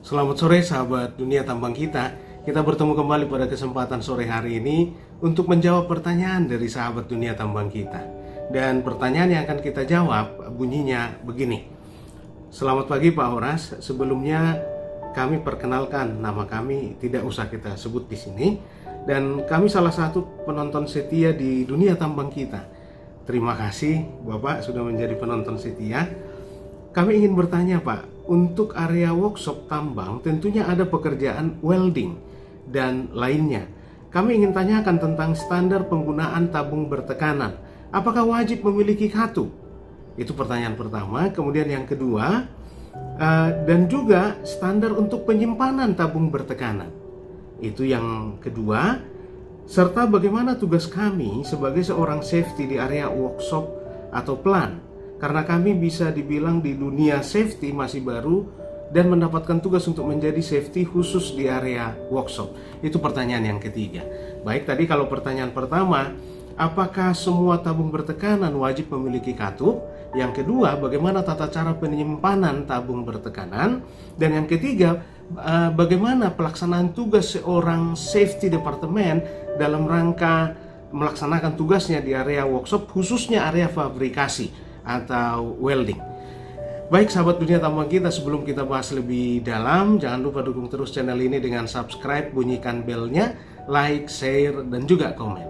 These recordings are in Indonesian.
Selamat sore sahabat dunia tambang kita. Kita bertemu kembali pada kesempatan sore hari ini untuk menjawab pertanyaan dari sahabat dunia tambang kita. Dan pertanyaan yang akan kita jawab bunyinya begini. Selamat pagi Pak Horas. Sebelumnya kami perkenalkan, nama kami tidak usah kita sebut di sini. Dan kami salah satu penonton setia di dunia tambang kita. Terima kasih Bapak sudah menjadi penonton setia. Kami ingin bertanya Pak, untuk area workshop tambang tentunya ada pekerjaan welding dan lainnya. Kami ingin tanyakan tentang standar penggunaan tabung bertekanan. Apakah wajib memiliki katup? Itu pertanyaan pertama. Kemudian yang kedua, dan juga standar untuk penyimpanan tabung bertekanan. Itu yang kedua. Serta bagaimana tugas kami sebagai seorang safety di area workshop atau plant. Karena kami bisa dibilang di dunia safety masih baru dan mendapatkan tugas untuk menjadi safety khusus di area workshop. Itu pertanyaan yang ketiga. Baik, tadi kalau pertanyaan pertama, apakah semua tabung bertekanan wajib memiliki katup? Yang kedua, bagaimana tata cara penyimpanan tabung bertekanan? Dan yang ketiga, bagaimana pelaksanaan tugas seorang safety departemen dalam rangka melaksanakan tugasnya di area workshop, khususnya area fabrikasi atau welding. Baik sahabat dunia tambang kita, sebelum kita bahas lebih dalam, jangan lupa dukung terus channel ini dengan subscribe, bunyikan belnya, like, share, dan juga komen.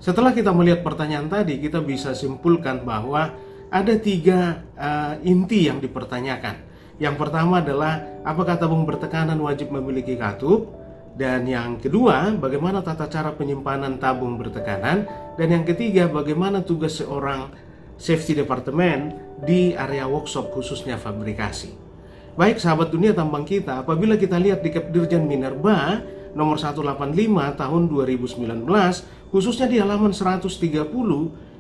Setelah kita melihat pertanyaan tadi, kita bisa simpulkan bahwa ada tiga inti yang dipertanyakan. Yang pertama adalah apakah tabung bertekanan wajib memiliki katup? Dan yang kedua, bagaimana tata cara penyimpanan tabung bertekanan? Dan yang ketiga, bagaimana tugas seorang safety departemen di area workshop khususnya fabrikasi. Baik sahabat dunia tambang kita, apabila kita lihat di Kepdirjen Minerba nomor 185 tahun 2019, khususnya di halaman 130,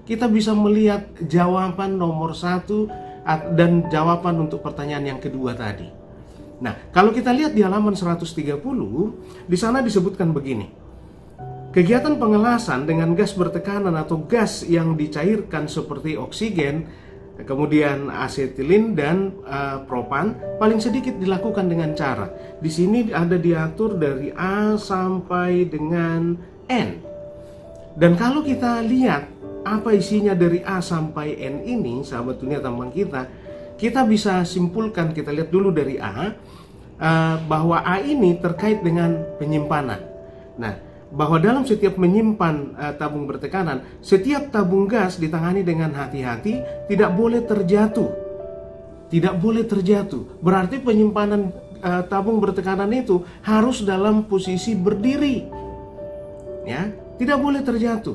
kita bisa melihat jawaban nomor 1 dan jawaban untuk pertanyaan yang kedua tadi. Nah, kalau kita lihat di halaman 130, di sana disebutkan begini. Kegiatan pengelasan dengan gas bertekanan atau gas yang dicairkan seperti oksigen, kemudian asetilin dan propan paling sedikit dilakukan dengan cara. Di sini ada diatur dari A sampai dengan N. Dan kalau kita lihat apa isinya dari A sampai N ini, sahabat dunia tambang kita bisa simpulkan, kita lihat dulu dari A, bahwa A ini terkait dengan penyimpanan. Nah, bahwa dalam setiap menyimpan tabung bertekanan, setiap tabung gas ditangani dengan hati-hati, tidak boleh terjatuh. Tidak boleh terjatuh. Berarti penyimpanan tabung bertekanan itu harus dalam posisi berdiri. Ya, tidak boleh terjatuh.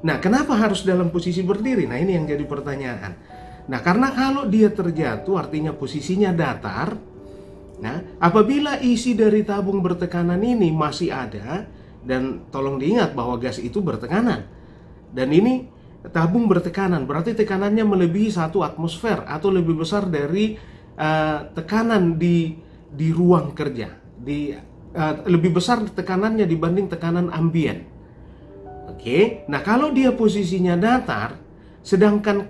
Nah, kenapa harus dalam posisi berdiri? Nah, ini yang jadi pertanyaan. Nah, karena kalau dia terjatuh artinya posisinya datar. Nah, apabila isi dari tabung bertekanan ini masih ada, dan tolong diingat bahwa gas itu bertekanan. Dan ini tabung bertekanan, berarti tekanannya melebihi 1 atmosfer atau lebih besar dari tekanan di ruang kerja. Lebih besar tekanannya dibanding tekanan ambien. Oke, nah kalau dia posisinya datar, sedangkan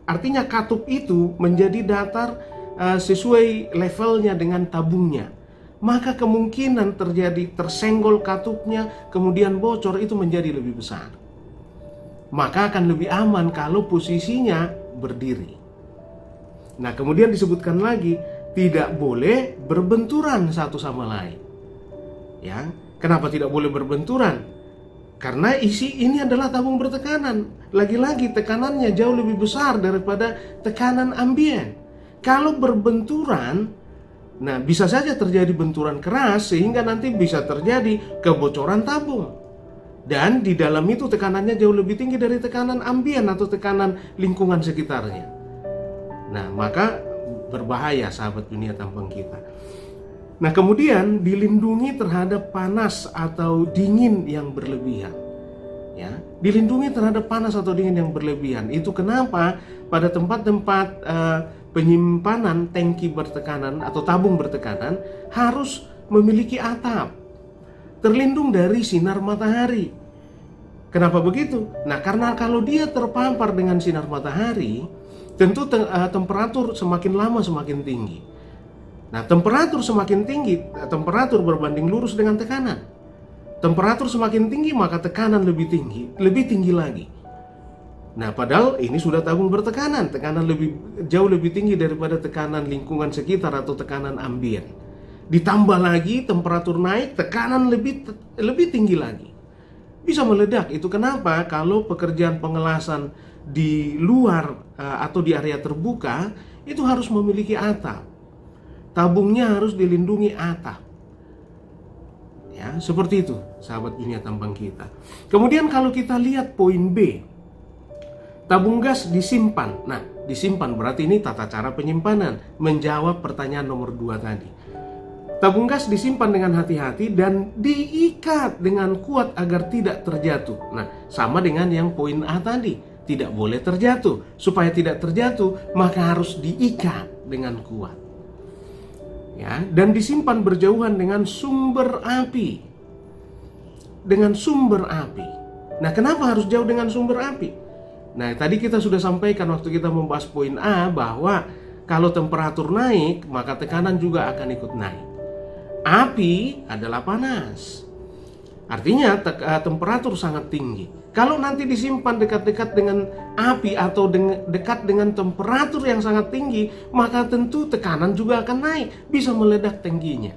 artinya katup itu menjadi datar sesuai levelnya dengan tabungnya, maka kemungkinan terjadi tersenggol katupnya kemudian bocor itu menjadi lebih besar. Maka akan lebih aman kalau posisinya berdiri. Nah, kemudian disebutkan lagi tidak boleh berbenturan satu sama lain. Ya, kenapa tidak boleh berbenturan? Karena isi ini adalah tabung bertekanan. Lagi-lagi tekanannya jauh lebih besar daripada tekanan ambien. Kalau berbenturan, nah bisa saja terjadi benturan keras sehingga nanti bisa terjadi kebocoran tabung. Dan di dalam itu tekanannya jauh lebih tinggi dari tekanan ambien atau tekanan lingkungan sekitarnya. Nah, maka berbahaya sahabat dunia tambang kita. Nah, kemudian dilindungi terhadap panas atau dingin yang berlebihan. Ya, dilindungi terhadap panas atau dingin yang berlebihan. Itu kenapa pada tempat-tempat penyimpanan tangki bertekanan atau tabung bertekanan harus memiliki atap terlindung dari sinar matahari. Kenapa begitu? Nah, karena kalau dia terpapar dengan sinar matahari, tentu temperatur semakin lama semakin tinggi. Nah, temperatur semakin tinggi, temperatur berbanding lurus dengan tekanan. Temperatur semakin tinggi, maka tekanan lebih tinggi lagi. Nah, padahal ini sudah tabung bertekanan, tekanan jauh lebih tinggi daripada tekanan lingkungan sekitar atau tekanan ambien. Ditambah lagi temperatur naik, tekanan lebih tinggi lagi. Bisa meledak. Itu kenapa kalau pekerjaan pengelasan di luar atau di area terbuka itu harus memiliki atap. Tabungnya harus dilindungi atap. Ya, seperti itu, sahabat dunia tambang kita. Kemudian kalau kita lihat poin B, tabung gas disimpan. Nah, disimpan berarti ini tata cara penyimpanan, menjawab pertanyaan nomor 2 tadi. Tabung gas disimpan dengan hati-hati dan diikat dengan kuat agar tidak terjatuh. Nah, sama dengan yang poin A tadi, tidak boleh terjatuh. Supaya tidak terjatuh, maka harus diikat dengan kuat. Ya, dan disimpan berjauhan dengan sumber api. Dengan sumber api. Nah, kenapa harus jauh dengan sumber api? Nah, tadi kita sudah sampaikan waktu kita membahas poin A bahwa kalau temperatur naik, maka tekanan juga akan ikut naik. Api adalah panas. Artinya temperatur sangat tinggi. Kalau nanti disimpan dekat-dekat dengan api atau dekat dengan temperatur yang sangat tinggi, maka tentu tekanan juga akan naik, bisa meledak tangkinya.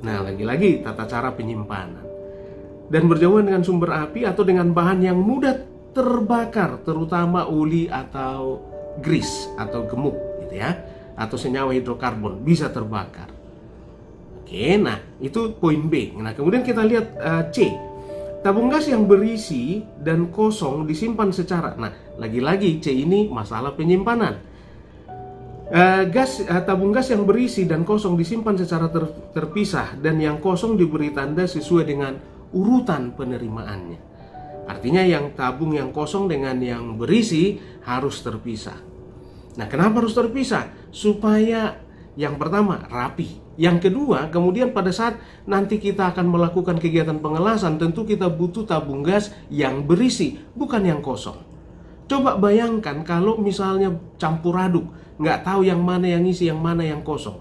Nah, lagi-lagi tata cara penyimpanan. Dan berjauhan dengan sumber api atau dengan bahan yang mudah terbakar, terutama oli atau grease atau gemuk gitu ya, atau senyawa hidrokarbon bisa terbakar. Oke, nah itu poin B. Nah, kemudian kita lihat C. Tabung gas yang berisi dan kosong disimpan secara. Nah, lagi-lagi C ini masalah penyimpanan. Tabung gas yang berisi dan kosong disimpan secara terpisah dan yang kosong diberi tanda sesuai dengan urutan penerimaannya. Artinya yang tabung yang kosong dengan yang berisi harus terpisah. Nah, kenapa harus terpisah? Supaya yang pertama rapi. Yang kedua, kemudian pada saat nanti kita akan melakukan kegiatan pengelasan, tentu kita butuh tabung gas yang berisi, bukan yang kosong. Coba bayangkan kalau misalnya campur aduk, nggak tahu yang mana yang isi, yang mana yang kosong.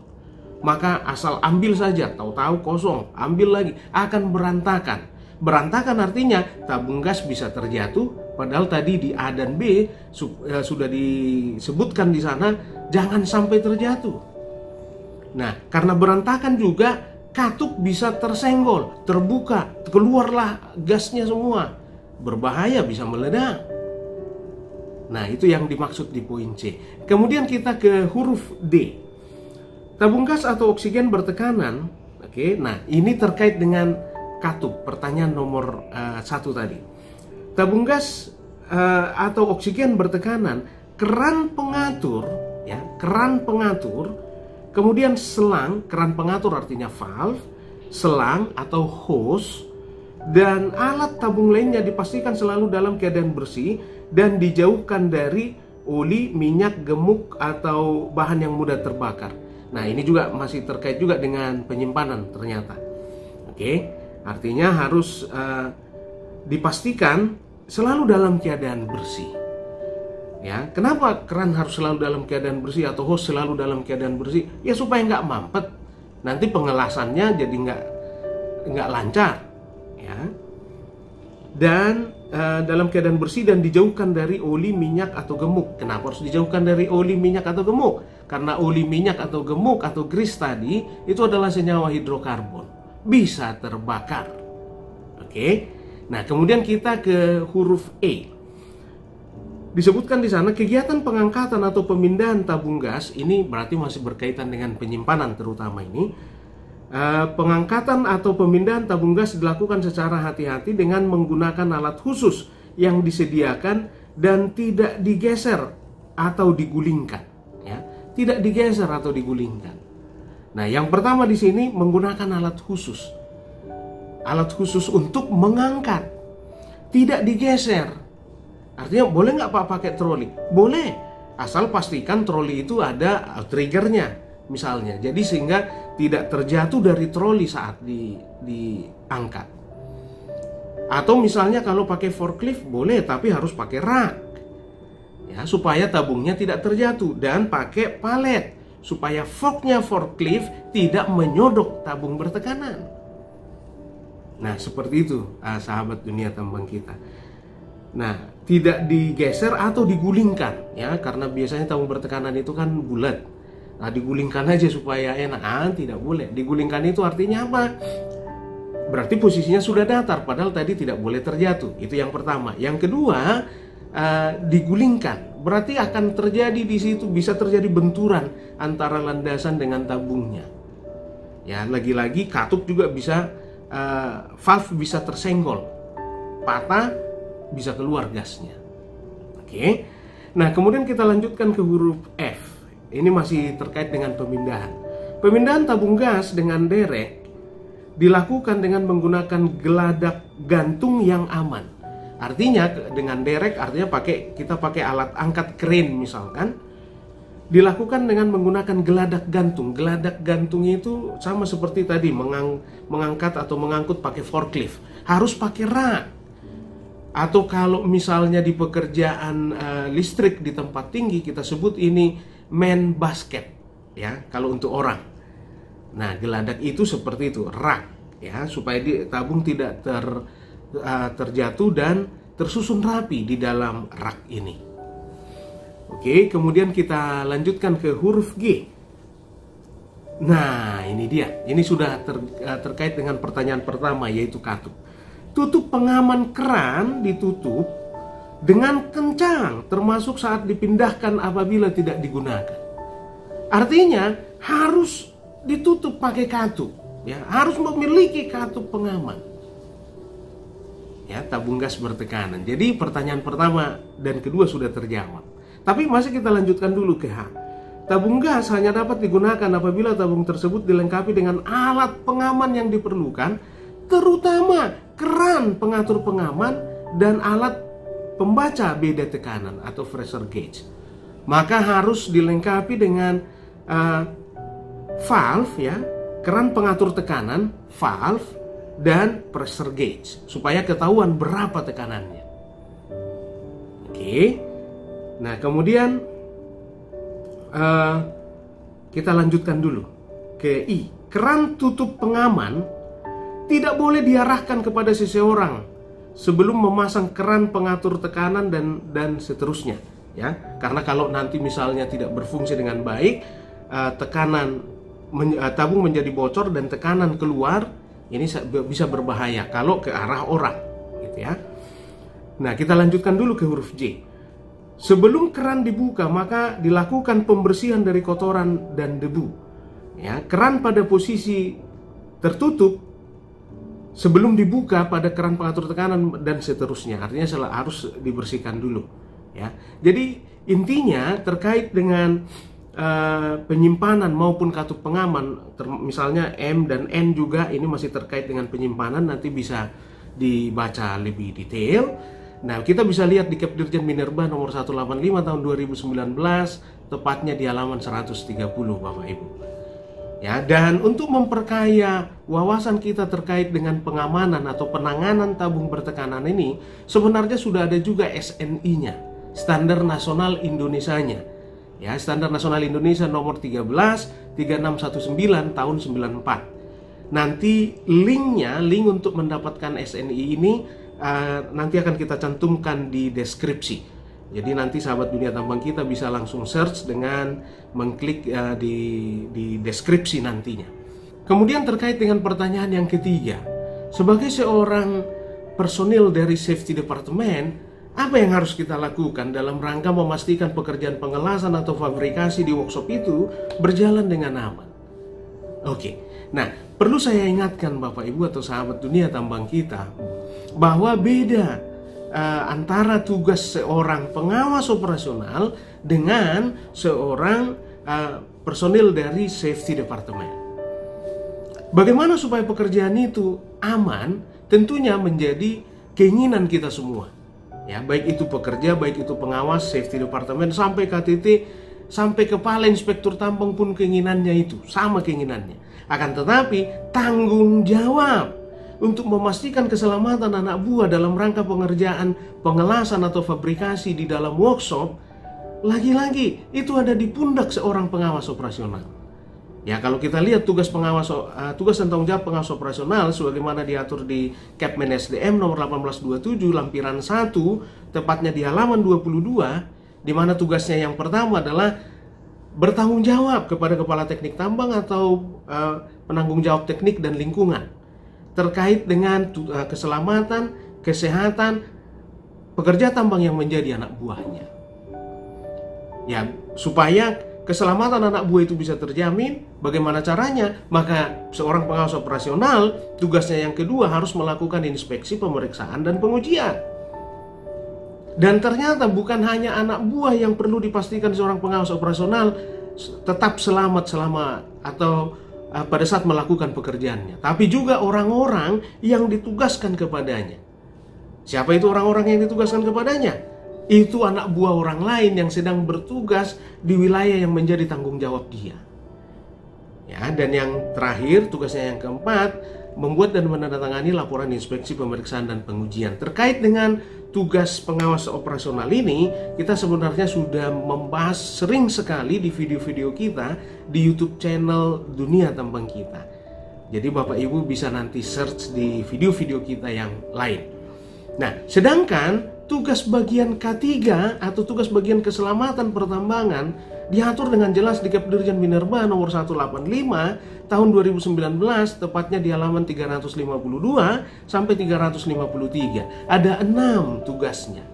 Maka asal ambil saja, tahu-tahu kosong, ambil lagi, akan berantakan. Berantakan artinya tabung gas bisa terjatuh, padahal tadi di A dan B sudah disebutkan di sana, jangan sampai terjatuh. Nah, karena berantakan juga katup bisa tersenggol, terbuka, keluarlah gasnya semua. Berbahaya, bisa meledak. Nah, itu yang dimaksud di poin C. Kemudian kita ke huruf D. Tabung gas atau oksigen bertekanan. Oke, nah ini terkait dengan katup, pertanyaan nomor 1 tadi. Tabung gas atau oksigen bertekanan, keran pengatur, ya, keran pengatur. Kemudian selang, keran pengatur artinya valve, selang atau hose, dan alat tabung lainnya dipastikan selalu dalam keadaan bersih dan dijauhkan dari oli, minyak, gemuk, atau bahan yang mudah terbakar. Nah, ini juga masih terkait juga dengan penyimpanan ternyata. Oke, artinya harus dipastikan selalu dalam keadaan bersih. Ya, kenapa keran harus selalu dalam keadaan bersih atau hose selalu dalam keadaan bersih? Ya supaya nggak mampet, nanti pengelasannya jadi nggak lancar, ya. Dan dalam keadaan bersih dan dijauhkan dari oli, minyak atau gemuk. Kenapa harus dijauhkan dari oli, minyak atau gemuk? Karena oli, minyak atau gemuk atau grease tadi itu adalah senyawa hidrokarbon, bisa terbakar. Oke, nah kemudian kita ke huruf E. Disebutkan di sana kegiatan pengangkatan atau pemindahan tabung gas ini berarti masih berkaitan dengan penyimpanan terutama ini. Pengangkatan atau pemindahan tabung gas dilakukan secara hati-hati dengan menggunakan alat khusus yang disediakan dan tidak digeser atau digulingkan. Ya, tidak digeser atau digulingkan. Nah, yang pertama di sini menggunakan alat khusus. Alat khusus untuk mengangkat, tidak digeser. Artinya boleh nggak Pak pakai troli? Boleh, asal pastikan troli itu ada triggernya misalnya. Jadi sehingga tidak terjatuh dari troli saat diangkat. Atau misalnya kalau pakai forklift boleh, tapi harus pakai rak. ya, supaya tabungnya tidak terjatuh, dan pakai palet supaya forknya forklift tidak menyodok tabung bertekanan. Nah, seperti itu sahabat dunia tambang kita. Nah, tidak digeser atau digulingkan, ya, karena biasanya tabung bertekanan itu kan bulat. Nah, digulingkan aja supaya enak. Tidak boleh. Digulingkan itu artinya apa? Berarti posisinya sudah datar, padahal tadi tidak boleh terjatuh. Itu yang pertama. Yang kedua, digulingkan, berarti akan terjadi di situ, bisa terjadi benturan antara landasan dengan tabungnya. Ya, lagi-lagi katup juga bisa, valve bisa tersenggol, patah, bisa keluar gasnya. Oke. Nah, kemudian kita lanjutkan ke huruf F. Ini masih terkait dengan pemindahan. Pemindahan tabung gas dengan derek dilakukan dengan menggunakan geladak gantung yang aman. Artinya dengan derek artinya kita pakai alat angkat crane misalkan, dilakukan dengan menggunakan geladak gantung. Geladak gantungnya itu sama seperti tadi, mengangkat atau mengangkut pakai forklift, harus pakai rak. Atau kalau misalnya di pekerjaan listrik di tempat tinggi, kita sebut ini man basket, ya, kalau untuk orang. Nah, geladak itu seperti itu, rak, ya, supaya tabung tidak terjatuh dan tersusun rapi di dalam rak ini. Oke, kemudian kita lanjutkan ke huruf G. Nah, ini dia. Ini sudah terkait dengan pertanyaan pertama, yaitu katup. Tutup pengaman keran ditutup dengan kencang, termasuk saat dipindahkan apabila tidak digunakan. Artinya harus ditutup pakai katup, ya, harus memiliki katup pengaman. Ya, tabung gas bertekanan. Jadi pertanyaan pertama dan kedua sudah terjawab. Tapi masih kita lanjutkan dulu ke H. Tabung gas hanya dapat digunakan apabila tabung tersebut dilengkapi dengan alat pengaman yang diperlukan, terutama keran pengatur pengaman dan alat pembaca beda tekanan atau pressure gauge. Maka harus dilengkapi dengan valve, ya, keran pengatur tekanan, valve, dan pressure gauge supaya ketahuan berapa tekanannya. Oke. Nah, kemudian kita lanjutkan dulu ke I. Keran tutup pengaman tidak boleh diarahkan kepada seseorang sebelum memasang keran pengatur tekanan dan seterusnya, ya. Karena kalau nanti misalnya tidak berfungsi dengan baik, tabung menjadi bocor dan tekanan keluar. Ini bisa berbahaya kalau ke arah orang, gitu ya. Nah, kita lanjutkan dulu ke huruf J. Sebelum keran dibuka, maka dilakukan pembersihan dari kotoran dan debu. Ya, keran pada posisi tertutup sebelum dibuka pada keran pengatur tekanan dan seterusnya. Artinya harus dibersihkan dulu. Ya, jadi intinya terkait dengan penyimpanan maupun katup pengaman, misalnya M dan N juga ini masih terkait dengan penyimpanan, nanti bisa dibaca lebih detail. Nah, kita bisa lihat di Kepdirjen Minerba nomor 185 tahun 2019, tepatnya di halaman 130, Bapak Ibu. Ya, dan untuk memperkaya wawasan kita terkait dengan pengamanan atau penanganan tabung bertekanan ini, sebenarnya sudah ada juga SNI-nya, Standar Nasional Indonesianya. Ya, Standar Nasional Indonesia nomor 13 3619 tahun 94. Nanti link untuk mendapatkan SNI ini nanti akan kita cantumkan di deskripsi. Jadi nanti sahabat dunia tambang kita bisa langsung search dengan mengklik di deskripsi nantinya. Kemudian terkait dengan pertanyaan yang ketiga, sebagai seorang personil dari Safety Department, apa yang harus kita lakukan dalam rangka memastikan pekerjaan pengelasan atau fabrikasi di workshop itu berjalan dengan aman? Oke, nah perlu saya ingatkan Bapak Ibu atau sahabat dunia tambang kita bahwa beda antara tugas seorang pengawas operasional dengan seorang personil dari Safety Department. Bagaimana supaya pekerjaan itu aman? Tentunya menjadi keinginan kita semua. Ya, baik itu pekerja, baik itu pengawas, Safety Department, sampai KTT, sampai kepala inspektur tambang pun keinginannya itu, sama keinginannya. Akan tetapi tanggung jawab untuk memastikan keselamatan anak buah dalam rangka pengerjaan pengelasan atau fabrikasi di dalam workshop lagi-lagi itu ada di pundak seorang pengawas operasional. Ya, kalau kita lihat tugas dan tanggung jawab pengawas operasional sebagaimana diatur di Kepmen SDM nomor 1827 lampiran 1, tepatnya di halaman 22, di mana tugasnya yang pertama adalah bertanggung jawab kepada kepala teknik tambang atau penanggung jawab teknik dan lingkungan terkait dengan keselamatan, kesehatan pekerja tambang yang menjadi anak buahnya. Ya, supaya keselamatan anak buah itu bisa terjamin, bagaimana caranya? Maka seorang pengawas operasional tugasnya yang kedua harus melakukan inspeksi, pemeriksaan, dan pengujian. Dan ternyata bukan hanya anak buah yang perlu dipastikan seorang pengawas operasional tetap selamat pada saat melakukan pekerjaannya, tapi juga orang-orang yang ditugaskan kepadanya. Siapa itu orang-orang yang ditugaskan kepadanya? Itu anak buah orang lain yang sedang bertugas di wilayah yang menjadi tanggung jawab dia. Ya, dan yang terakhir, tugasnya yang keempat, membuat dan menandatangani laporan inspeksi, pemeriksaan, dan pengujian. Terkait dengan tugas pengawas operasional ini, kita sebenarnya sudah membahas sering sekali di video-video kita di YouTube channel Dunia Tambang Kita. Jadi Bapak Ibu bisa nanti search di video-video kita yang lain. Nah, sedangkan tugas bagian K3 atau tugas bagian keselamatan pertambangan diatur dengan jelas di Kepdirjen Minerba nomor 185 tahun 2019, tepatnya di halaman 352 sampai 353. Ada 6 tugasnya.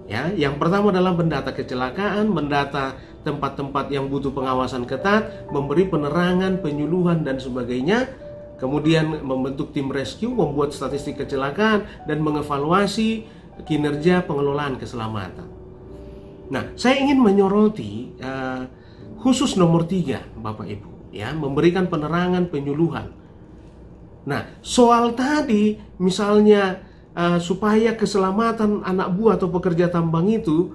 Ya, yang pertama adalah mendata kecelakaan, mendata tempat-tempat yang butuh pengawasan ketat, memberi penerangan, penyuluhan, dan sebagainya. Kemudian membentuk tim rescue, membuat statistik kecelakaan, dan mengevaluasi kinerja pengelolaan keselamatan. Nah, saya ingin menyoroti khusus nomor 3, Bapak Ibu, ya, memberikan penerangan, penyuluhan. Nah, soal tadi misalnya supaya keselamatan anak buah atau pekerja tambang itu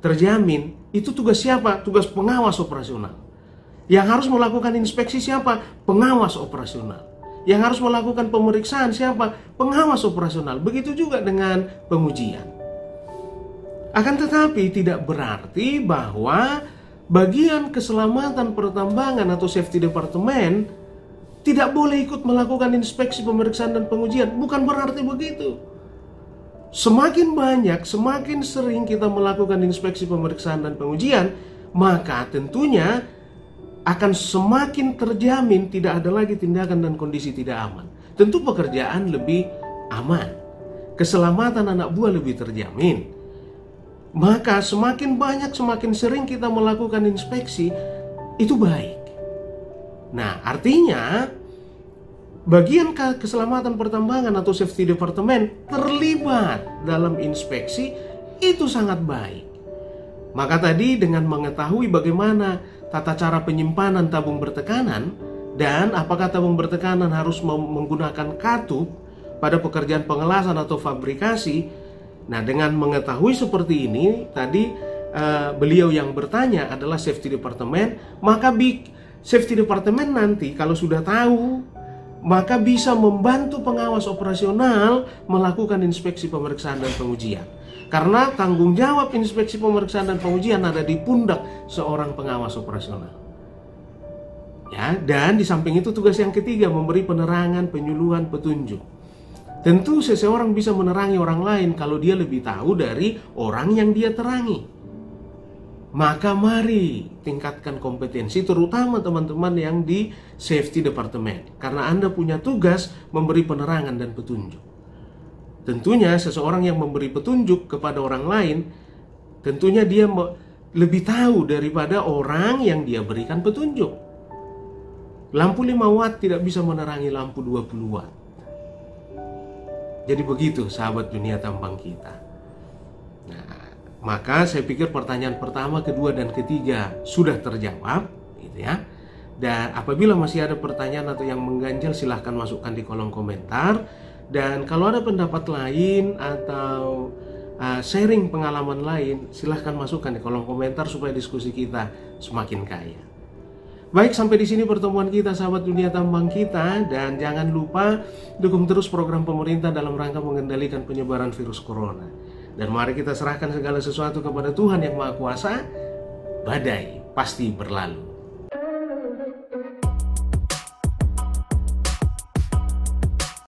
terjamin, itu tugas siapa? Tugas pengawas operasional. Yang harus melakukan inspeksi siapa? Pengawas operasional. Yang harus melakukan pemeriksaan siapa? Pengawas operasional. Begitu juga dengan pengujian. Akan tetapi tidak berarti bahwa bagian keselamatan pertambangan atau safety department tidak boleh ikut melakukan inspeksi, pemeriksaan, dan pengujian. Bukan berarti begitu. Semakin banyak, semakin sering kita melakukan inspeksi, pemeriksaan, dan pengujian, maka tentunya akan semakin terjamin tidak ada lagi tindakan dan kondisi tidak aman. Tentu pekerjaan lebih aman, keselamatan anak buah lebih terjamin. Maka semakin banyak, semakin sering kita melakukan inspeksi, itu baik. Nah, artinya bagian keselamatan pertambangan atau safety department terlibat dalam inspeksi itu sangat baik. Maka tadi dengan mengetahui bagaimana tata cara penyimpanan tabung bertekanan dan apakah tabung bertekanan harus menggunakan katup pada pekerjaan pengelasan atau fabrikasi. Nah, dengan mengetahui seperti ini, tadi beliau yang bertanya adalah safety department, maka safety department nanti kalau sudah tahu, maka bisa membantu pengawas operasional melakukan inspeksi, pemeriksaan, dan pengujian. Karena tanggung jawab inspeksi, pemeriksaan, dan pengujian ada di pundak seorang pengawas operasional. Ya, dan di samping itu tugas yang ketiga memberi penerangan, penyuluhan, petunjuk. Tentu seseorang bisa menerangi orang lain kalau dia lebih tahu dari orang yang dia terangi. Maka mari tingkatkan kompetensi, terutama teman-teman yang di safety department, karena Anda punya tugas memberi penerangan dan petunjuk. Tentunya seseorang yang memberi petunjuk kepada orang lain, tentunya dia lebih tahu daripada orang yang dia berikan petunjuk. Lampu 5 watt tidak bisa menerangi lampu 20 watt. Jadi begitu sahabat Dunia Tambang Kita. Nah, maka saya pikir pertanyaan pertama, kedua, dan ketiga sudah terjawab, gitu ya. Dan apabila masih ada pertanyaan atau yang mengganjal, silahkan masukkan di kolom komentar. Dan kalau ada pendapat lain atau sharing pengalaman lain, silahkan masukkan di kolom komentar supaya diskusi kita semakin kaya. Baik, sampai di sini pertemuan kita sahabat Dunia Tambang Kita, dan jangan lupa dukung terus program pemerintah dalam rangka mengendalikan penyebaran virus corona. Dan mari kita serahkan segala sesuatu kepada Tuhan yang Maha Kuasa. Badai pasti berlalu.